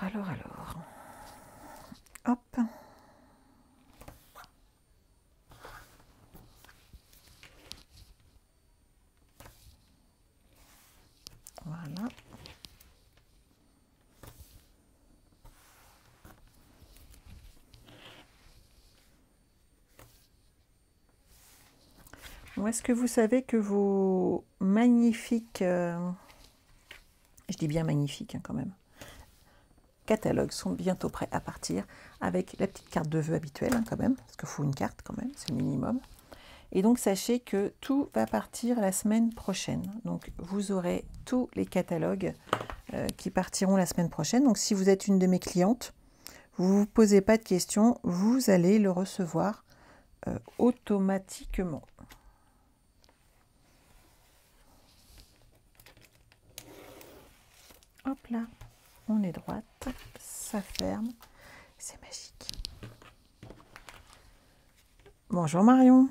Alors. Hop. Voilà. Bon, est-ce que vous savez que vos magnifiques, je dis bien magnifiques hein, quand même, catalogues sont bientôt prêts à partir avec la petite carte de vœux habituelle hein, quand même, parce qu'il faut une carte quand même, c'est le minimum. Et donc sachez que tout va partir la semaine prochaine. Donc vous aurez tous les catalogues qui partiront la semaine prochaine. Donc si vous êtes une de mes clientes, vous ne vous posez pas de questions, vous allez le recevoir automatiquement. Hop là, on est droite, ça ferme, c'est magique. Bonjour Marion.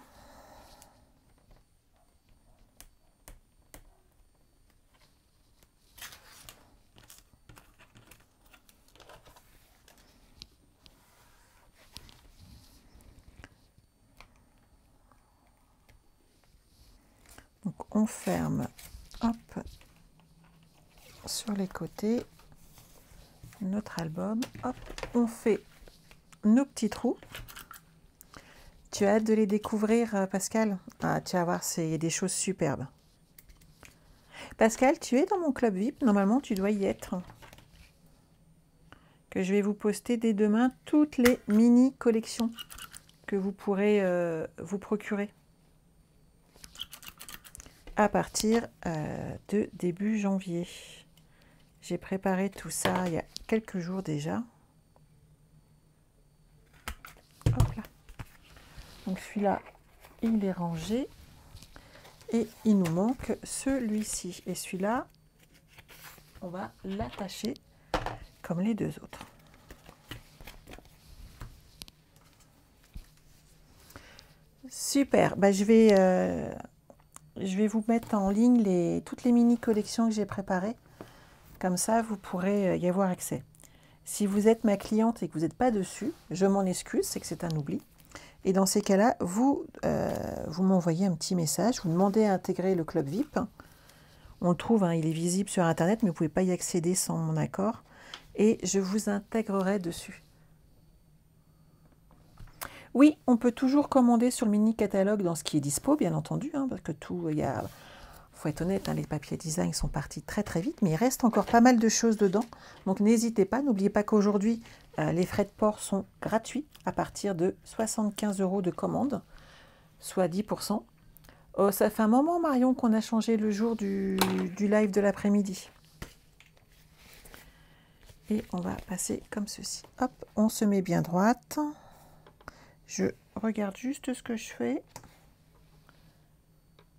Donc on ferme, hop, sur les côtés, notre album, hop, on fait nos petits trous. Tu as hâte de les découvrir, Pascal? Ah, tu vas voir, il y a des choses superbes. Pascal, tu es dans mon club VIP, normalement tu dois y être. Que je vais vous poster dès demain toutes les mini collections que vous pourrez vous procurer à partir de début janvier. J'ai préparé tout ça il y a quelques jours déjà. Hop là. Donc celui-là, il est rangé. Et il nous manque celui-ci. Et celui-là, on va l'attacher comme les deux autres. Super. Bah, je vais vous mettre en ligne toutes les mini collections que j'ai préparées. Comme ça, vous pourrez y avoir accès. Si vous êtes ma cliente et que vous n'êtes pas dessus, je m'en excuse, c'est que c'est un oubli. Et dans ces cas-là, vous m'envoyez un petit message, vous demandez à intégrer le club VIP. On le trouve, hein, il est visible sur Internet, mais vous ne pouvez pas y accéder sans mon accord. Et je vous intégrerai dessus. Oui, on peut toujours commander sur le mini-catalogue dans ce qui est dispo, bien entendu, hein, parce que tout, il faut être honnête, hein, les papiers design sont partis très très vite, mais il reste encore pas mal de choses dedans. Donc n'hésitez pas, n'oubliez pas qu'aujourd'hui, les frais de port sont gratuits à partir de 75 € de commande, soit 10%. Ça fait un moment, Marion, qu'on a changé le jour du live de l'après-midi. Et on va passer comme ceci. Hop, on se met bien droite. Je regarde juste ce que je fais.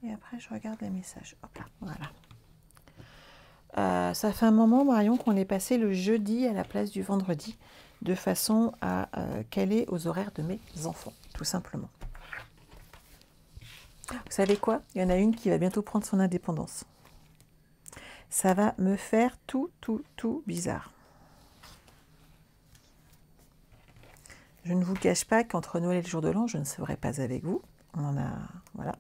Et après, je regarde les messages. Hop là, voilà. Ça fait un moment, Marion, qu'on est passé le jeudi à la place du vendredi, de façon à caler aux horaires de mes enfants, tout simplement. Vous savez quoi? Il y en a une qui va bientôt prendre son indépendance. Ça va me faire tout bizarre. Je ne vous cache pas qu'entre Noël et le jour de l'an, je ne serai pas avec vous. On en a... Voilà.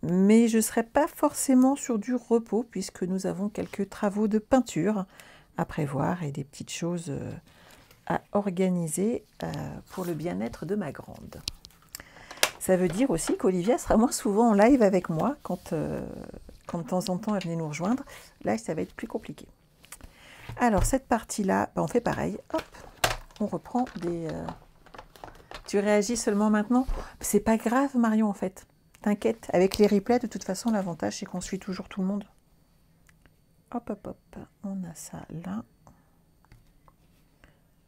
Mais je ne serai pas forcément sur du repos, puisque nous avons quelques travaux de peinture à prévoir et des petites choses à organiser pour le bien-être de ma grande. Ça veut dire aussi qu'Olivia sera moins souvent en live avec moi quand de temps en temps elle venait nous rejoindre. Là, ça va être plus compliqué. Alors, cette partie-là, on fait pareil. Hop, on reprend des... Tu réagis seulement maintenant? C'est pas grave, Marion, en fait. T'inquiète, avec les replays, de toute façon, l'avantage, c'est qu'on suit toujours tout le monde. Hop, hop, hop, on a ça là.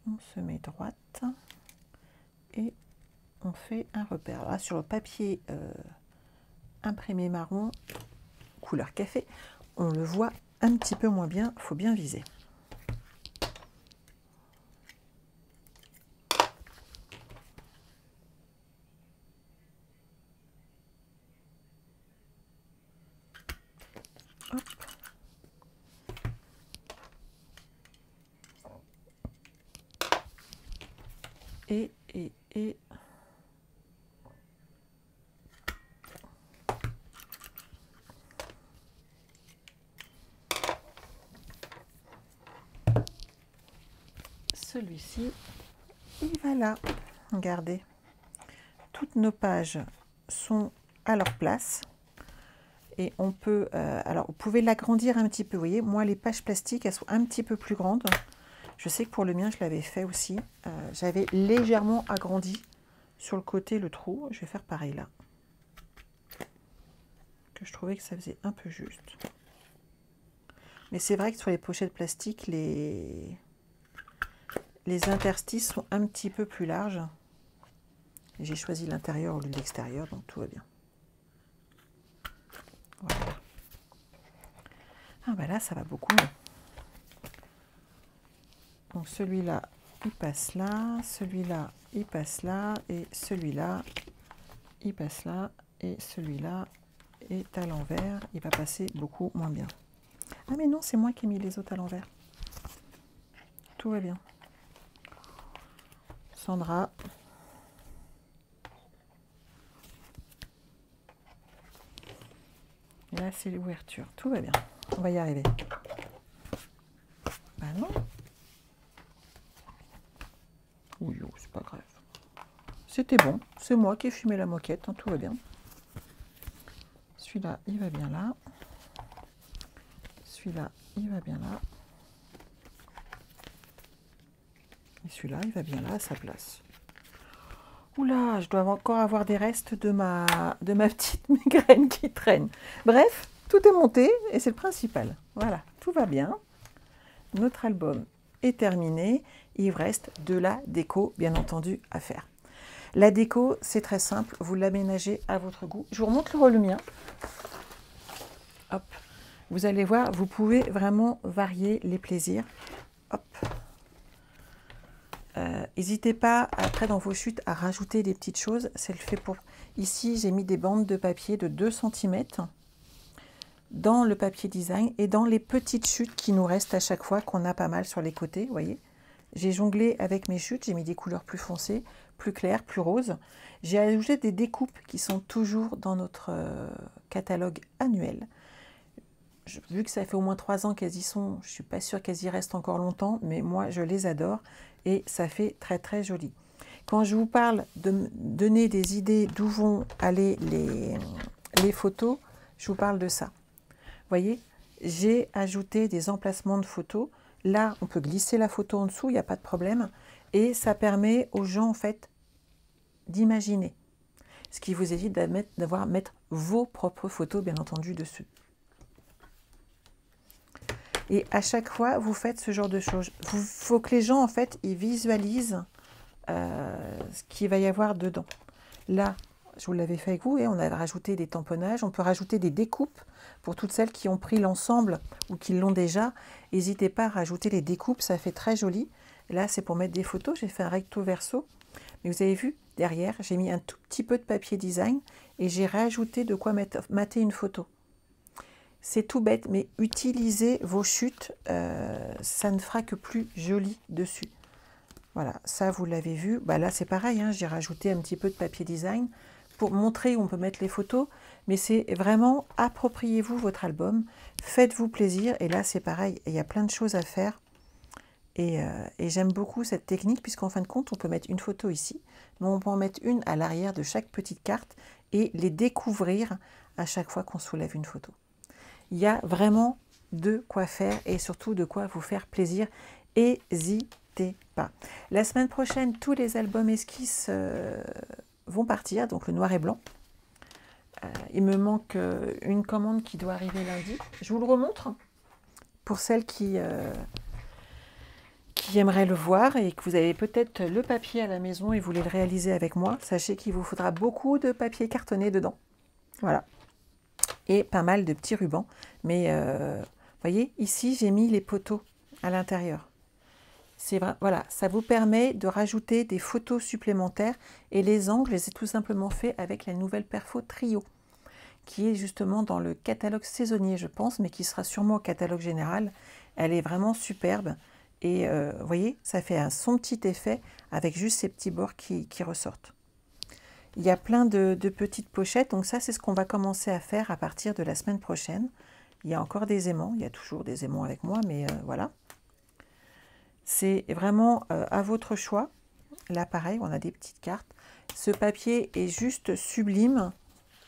On se met droite. Et on fait un repère. Là, sur le papier imprimé marron, couleur café, on le voit un petit peu moins bien, il faut bien viser. Hop. Et celui-ci, il va là. Regardez, toutes nos pages sont à leur place. Et on peut, alors vous pouvez l'agrandir un petit peu, vous voyez, moi les pages plastiques, elles sont un petit peu plus grandes. Je sais que pour le mien, je l'avais fait aussi. J'avais légèrement agrandi sur le côté le trou. Je vais faire pareil là. Que je trouvais que ça faisait un peu juste. Mais c'est vrai que sur les pochettes plastiques, les interstices sont un petit peu plus larges. J'ai choisi l'intérieur au lieu de l'extérieur, donc tout va bien. Voilà. Ah bah là, ça va beaucoup mieux. Donc celui-là, il passe là, celui-là, il passe là, et celui-là, il passe là, et celui-là est à l'envers. Il va passer beaucoup moins bien. Ah mais non, c'est moi qui ai mis les autres à l'envers. Tout va bien. Sandra. Là, c'est l'ouverture. Tout va bien. On va y arriver. Bah non. Oui, oh, c'est pas grave. C'était bon. C'est moi qui ai fumé la moquette. Hein, tout va bien. Celui-là, il va bien là. Celui-là, il va bien là. Et celui-là, il va bien là à sa place. Oula, je dois encore avoir des restes de ma petite migraine qui traîne. Bref, tout est monté et c'est le principal. Voilà, tout va bien. Notre album est terminé. Il reste de la déco, bien entendu, à faire. La déco, c'est très simple. Vous l'aménagez à votre goût. Je vous remontre le mien. Hop. Vous allez voir, vous pouvez vraiment varier les plaisirs. Hop. N'hésitez pas après dans vos chutes à rajouter des petites choses, c'est le fait pour... Ici j'ai mis des bandes de papier de 2 cm dans le papier design et dans les petites chutes qui nous restent à chaque fois qu'on a pas mal sur les côtés, vous voyez. J'ai jonglé avec mes chutes, j'ai mis des couleurs plus foncées, plus claires, plus roses. J'ai ajouté des découpes qui sont toujours dans notre catalogue annuel. Vu que ça fait au moins 3 ans qu'elles y sont, je ne suis pas sûre qu'elles y restent encore longtemps, mais moi je les adore et ça fait très très joli. Quand je vous parle de me donner des idées d'où vont aller les photos, je vous parle de ça. Vous voyez, j'ai ajouté des emplacements de photos. Là, on peut glisser la photo en dessous, il n'y a pas de problème. Et ça permet aux gens en fait d'imaginer. Ce qui vous évite d'avoir à mettre vos propres photos, bien entendu, dessus. Et à chaque fois, vous faites ce genre de choses. Il faut que les gens, en fait, ils visualisent ce qu'il va y avoir dedans. Là, je vous l'avais fait avec vous, et on a rajouté des tamponnages. On peut rajouter des découpes pour toutes celles qui ont pris l'ensemble ou qui l'ont déjà. N'hésitez pas à rajouter les découpes, ça fait très joli. Là, c'est pour mettre des photos. J'ai fait un recto verso. Mais vous avez vu, derrière, j'ai mis un tout petit peu de papier design et j'ai rajouté de quoi mater une photo. C'est tout bête, mais utilisez vos chutes, ça ne fera que plus joli dessus. Voilà, ça vous l'avez vu. Bah là, c'est pareil, hein, j'ai rajouté un petit peu de papier design pour montrer où on peut mettre les photos. Mais c'est vraiment, appropriez-vous votre album, faites-vous plaisir. Et là, c'est pareil, il y a plein de choses à faire. Et j'aime beaucoup cette technique puisqu'en fin de compte, on peut mettre une photo ici, mais on peut en mettre une à l'arrière de chaque petite carte et les découvrir à chaque fois qu'on soulève une photo. Il y a vraiment de quoi faire et surtout de quoi vous faire plaisir. N'hésitez pas. La semaine prochaine, tous les albums esquisses vont partir, donc le noir et blanc. Il me manque une commande qui doit arriver lundi. Je vous le remontre pour celles qui aimeraient le voir et que vous avez peut-être le papier à la maison et vous voulez le réaliser avec moi. Sachez qu'il vous faudra beaucoup de papier cartonné dedans. Voilà. Et pas mal de petits rubans. Mais voyez, ici, j'ai mis les poteaux à l'intérieur. C'est vrai, voilà, ça vous permet de rajouter des photos supplémentaires et les angles, c'est tout simplement fait avec la nouvelle Perfo Trio, qui est justement dans le catalogue saisonnier, je pense, mais qui sera sûrement au catalogue général. Elle est vraiment superbe et vous voyez, ça fait son petit effet avec juste ces petits bords qui ressortent. Il y a plein de petites pochettes, donc ça c'est ce qu'on va commencer à faire à partir de la semaine prochaine. Il y a encore des aimants, il y a toujours des aimants avec moi, mais voilà. C'est vraiment à votre choix. Là, pareil, on a des petites cartes. Ce papier est juste sublime.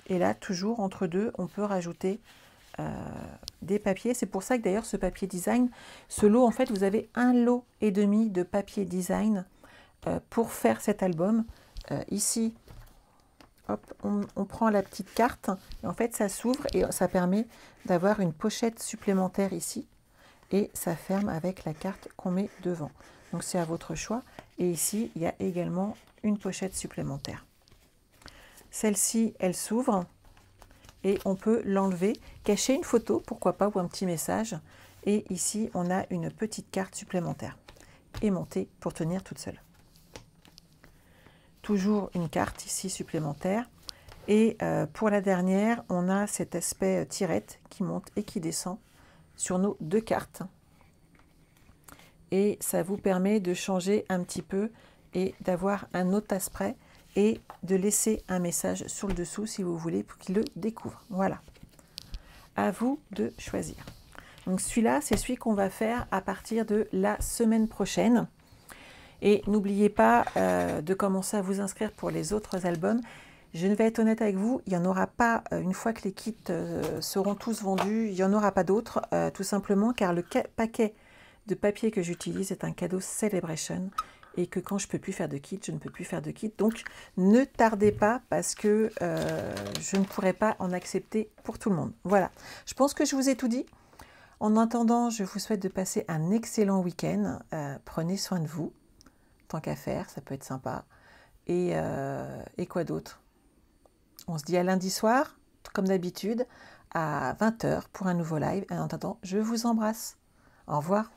Et là, toujours entre deux, on peut rajouter des papiers. C'est pour ça que d'ailleurs, ce papier design, ce lot, en fait, vous avez un lot et demi de papier design pour faire cet album. Ici, hop, on prend la petite carte. Et en fait, ça s'ouvre et ça permet d'avoir une pochette supplémentaire ici. Et ça ferme avec la carte qu'on met devant. Donc c'est à votre choix. Et ici, il y a également une pochette supplémentaire. Celle-ci, elle s'ouvre et on peut l'enlever, cacher une photo, pourquoi pas, ou un petit message. Et ici, on a une petite carte supplémentaire aimantée pour tenir toute seule. Toujours une carte ici supplémentaire. Et pour la dernière, on a cet aspect tirette qui monte et qui descend sur nos deux cartes et ça vous permet de changer un petit peu et d'avoir un autre aspect et de laisser un message sur le dessous si vous voulez pour qu'il le découvre. Voilà, à vous de choisir. Donc celui-là, c'est celui qu'on va faire à partir de la semaine prochaine et n'oubliez pas de commencer à vous inscrire pour les autres albums. Je vais être honnête avec vous, il n'y en aura pas, une fois que les kits seront tous vendus, il n'y en aura pas d'autres, tout simplement car le paquet de papier que j'utilise est un cadeau Celebration et que quand je ne peux plus faire de kit, je ne peux plus faire de kit. Donc ne tardez pas parce que je ne pourrai pas en accepter pour tout le monde. Voilà, je pense que je vous ai tout dit. En attendant, je vous souhaite de passer un excellent week-end. Prenez soin de vous, tant qu'à faire, ça peut être sympa. Et quoi d'autre? On se dit à lundi soir, comme d'habitude, à 20 h pour un nouveau live. Et en attendant, je vous embrasse. Au revoir.